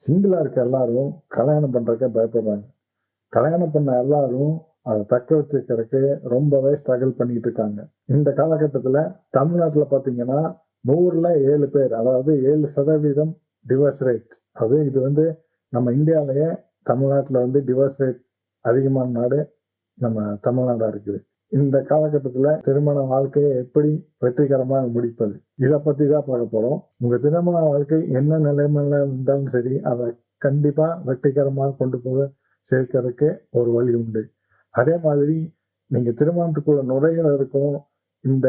சிங்கிளா இருக்க எல்லாரும் கல்யாணம் பண்றதுக்கே பயப்படுறாங்க. கல்யாணம் பண்ண எல்லாரும் அத தக்க வச்சுக்கிறதுக்கு ரொம்பவே ஸ்ட்ரகிள் பண்ணிட்டு இருக்காங்க. இந்த காலகட்டத்துல தமிழ்நாட்டுல பார்த்தீங்கன்னா, 100ல 7 பேர், அதாவது 7% டிவோர்ஸ் ரேட். இது வந்து நம்ம இந்தியாலயே தமிழ்நாட்டுல வந்து டிவோர்ஸ் ரேட் அதிகமான நாடு நம்ம தமிழ்நாடா இருக்குது. இந்த காலகட்டத்துல திருமண வாழ்க்கையை எப்படி வெற்றிகரமா முடிப்பது? இத பத்தி தான் பார்க்க போறோம். உங்க திருமண வாழ்க்கை என்ன நிலைமையில இருந்தாலும் சரி, அத கண்டிப்பா வெற்றிகரமா கொண்டு போக சேர்க்கறதுக்கு ஒரு வழி உண்டு. அதே மாதிரி நீங்க திருமணத்துக்குள்ள நுழையிறதுக்கும் இந்த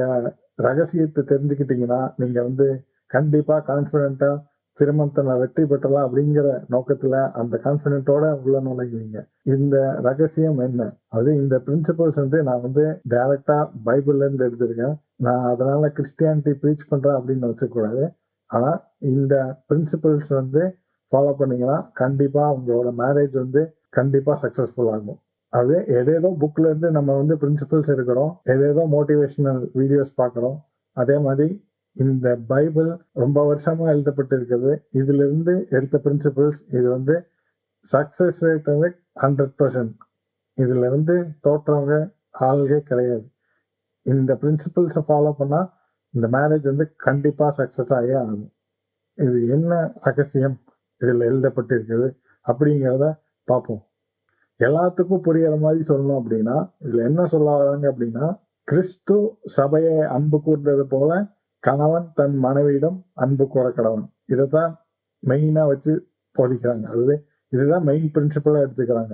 ரகசியத்த தெரிஞ்சுக்கிட்டீங்கன்னா, நீங்க வந்து கண்டிப்பா கான்ஃபிடென்ட்டா திருமணத்துல வெற்றி பெற்றலாம் அப்படிங்கிற நோக்கத்துல அந்த கான்ஃபிடென்ட்டோட உள்ள நுழைவீங்க. இந்த ரகசியம் என்ன? இந்த பிரின்சிபல்ஸ் வந்து நான் வந்து டைரக்ட்டா பைபிள்ல இருந்து எடுத்திருக்கேன். நான் அதனால கிறிஸ்டியானிட்டி ப்ரீச் பண்றேன் அப்படின்னு வச்சுக்கக்கூடாது. ஆனா இந்த பிரின்சிபல்ஸ் வந்து ஃபாலோ பண்ணீங்கன்னா, கண்டிப்பா உங்களோட மேரேஜ் வந்து கண்டிப்பா சக்சஸ்ஃபுல் ஆகும். எதேதோ புக்ல இருந்து நம்ம வந்து பிரின்சிபல்ஸ் எடுக்கிறோம். எதேதோ மோட்டிவேஷனல் வீடியோஸ் பார்க்குறோம். அதே மாதிரி இந்த பைபிள் ரொம்ப வருஷமா எழுதப்பட்டிருக்கிறது. இதிலிருந்து எடுத்த பிரின்சிபல்ஸ் இது வந்து சக்சஸ் ரேட் வந்து 100%. இதுல வந்து தோற்றவங்க ஆள்களே கிடையாது. இந்த பிரின்சிபல்ஸை ஃபாலோ பண்ணா இந்த மேரேஜ் வந்து கண்டிப்பா சக்சஸ் ஆகியே ஆகும். இது என்ன ரகசியம் இதில் எழுதப்பட்டிருக்கிறது அப்படிங்கிறத பார்ப்போம். எல்லாத்துக்கும் புரியற மாதிரி சொல்லணும் அப்படின்னா, இதுல என்ன சொல்ல வராங்க அப்படின்னா, கிறிஸ்து சபையை அன்பு கூர்ந்தது போல கணவன் தன் மனைவியிடம் அன்பு கூற கடவன். இதைத்தான் மெயினா வச்சு போதிக்கிறாங்க. இதுதான் மெயின் பிரின்சிபலா எடுத்துக்கிறாங்க.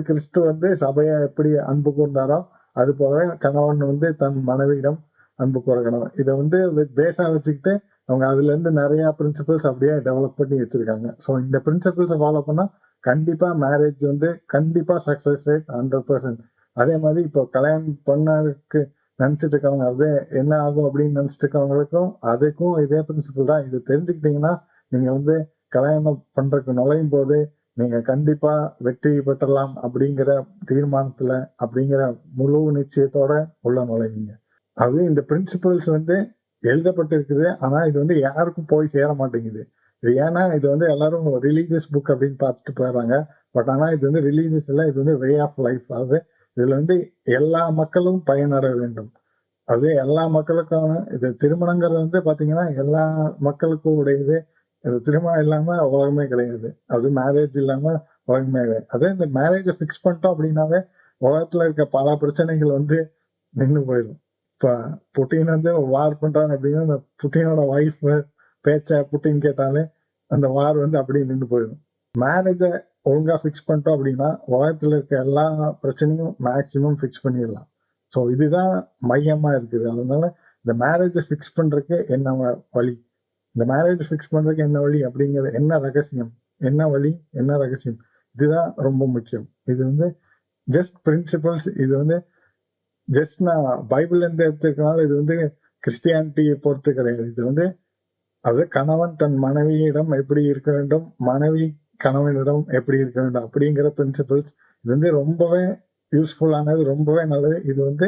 கிறிஸ்து வந்து சபையை எப்படி அன்பு கூர்ந்தாரோ அது போல கணவன் வந்து தன் மனைவியிடம் அன்பு கூற கடவன். இதை வந்து பேஸா வச்சுக்கிட்டு அவங்க அதுல இருந்து நிறைய பிரின்சிபல்ஸ் அப்படியே டெவலப் பண்ணி வச்சிருக்காங்க. ஸோ இந்த பிரின்சிபல்ஸை ஃபாலோ பண்ணா கண்டிப்பா மேரேஜ் வந்து கண்டிப்பா சக்சஸ் ரேட் 100%. அதே மாதிரி இப்போ கல்யாணம் பொண்ணுக்கு நினைச்சிட்டு இருக்கவங்க என்ன ஆகும் அப்படின்னு நினைச்சிட்டு இருக்கவங்களுக்கும் அதுக்கும் இதே பிரின்சிபல் தான். இது தெரிஞ்சுக்கிட்டீங்கன்னா நீங்க வந்து கல்யாணம் பண்றதுக்கு நுழையும் போது நீங்க கண்டிப்பா வெற்றி பெற்றலாம் அப்படிங்கிற தீர்மானத்துல அப்படிங்கிற முழு நிச்சயத்தோட உள்ள நுழைவீங்க. இந்த பிரின்சிபல்ஸ் வந்து எழுதப்பட்டிருக்குது. ஆனா இது வந்து யாருக்கும் போய் சேர மாட்டேங்குது. இது ஏன்னா இது வந்து எல்லாரும் ரிலீஜியஸ் புக் அப்படின்னு பார்த்துட்டு போயிடுறாங்க. பட் ஆனா இது வந்து ரிலீஜியஸ் இல்லை, இது வந்து வே ஆஃப் லைஃப். இதுல வந்து எல்லா மக்களும் பயனட வேண்டும். எல்லா மக்களுக்கான இது திருமணங்கிறது வந்து பாத்தீங்கன்னா எல்லா மக்களுக்கும் உடையது. இது திருமணம் இல்லாம உலகமே கிடையாது. மேரேஜ் இல்லாம உலகமே கிடையாது. இந்த மேரேஜை ஃபிக்ஸ் பண்ணிட்டோம் அப்படின்னாவே உலகத்துல இருக்க பல பிரச்சனைகள் வந்து நின்று போயிடும். இப்ப புட்டின் வந்து வார் பண்றாங்க அப்படின்னா அந்த புட்டினோட ஒய்ஃப் பேச்ச புட்டின் கேட்டாலே அந்த வார் வந்து அப்படியே நின்று போயிடும். மேரேஜை ஒழுங்கா ஃபிக்ஸ் பண்ணிட்டோம் அப்படின்னா உலகத்துல இருக்க எல்லா பிரச்சனையும் மேக்சிமம் ஃபிக்ஸ் பண்ணிடலாம். ஸோ இதுதான் மையமா இருக்குது. அதனால இந்த மேரேஜை ஃபிக்ஸ் பண்றதுக்கு என்ன வழி, இந்த மேரேஜ் ஃபிக்ஸ் பண்றதுக்கு என்ன வழி அப்படிங்கிறது, என்ன ரகசியம், என்ன வழி, என்ன ரகசியம், இதுதான் ரொம்ப முக்கியம். இது வந்து ஜஸ்ட் பிரின்சிபல்ஸ். இது வந்து ஜஸ்ட் நான் பைபிள்ல இருந்து எடுத்துருக்கனால இது வந்து கிறிஸ்டியானிட்டியை பொறுத்து கிடையாது. இது வந்து கணவன் தன் மனைவியிடம் எப்படி இருக்க வேண்டும், மனைவி கணவனிடம் எப்படி இருக்க வேண்டும் அப்படிங்கிற பிரின்சிபல்ஸ். இது வந்து ரொம்பவே யூஸ்ஃபுல்லானது, ரொம்பவே நல்லது. இது வந்து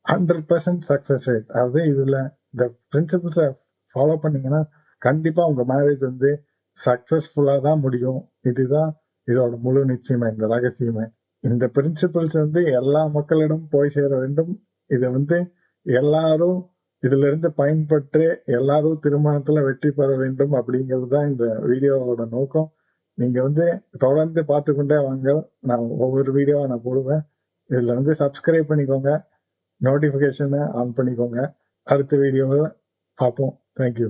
100% சக்சஸ் ரேட். இதுல இந்த பிரின்சிபல்ஸை ஃபாலோ பண்ணீங்கன்னா கண்டிப்பா உங்க மேரேஜ் வந்து சக்சஸ்ஃபுல்லா தான் முடியும். இதுதான் இதோட முழு நிச்சயமே, இந்த ரகசியமே. இந்த பிரின்சிபல்ஸ் வந்து எல்லா மக்களிடம் போய் சேர வேண்டும். இதை வந்து எல்லாரும் இதுல இருந்து பயன்பெற்று எல்லாரும் திருமணத்துல வெற்றி பெற வேண்டும் அப்படிங்கிறது தான் இந்த வீடியோவோட நோக்கம். நீங்க வந்து தொடர்ந்து பார்த்துக்கொண்டே வாங்க. நான் ஒவ்வொரு வீடியோவா நான் போடுவேன். இதுல வந்து சப்ஸ்கிரைப் பண்ணிக்கோங்க, நோட்டிபிகேஷனை ஆன் பண்ணிக்கோங்க. அடுத்த வீடியோவை பார்ப்போம். தேங்க்யூ.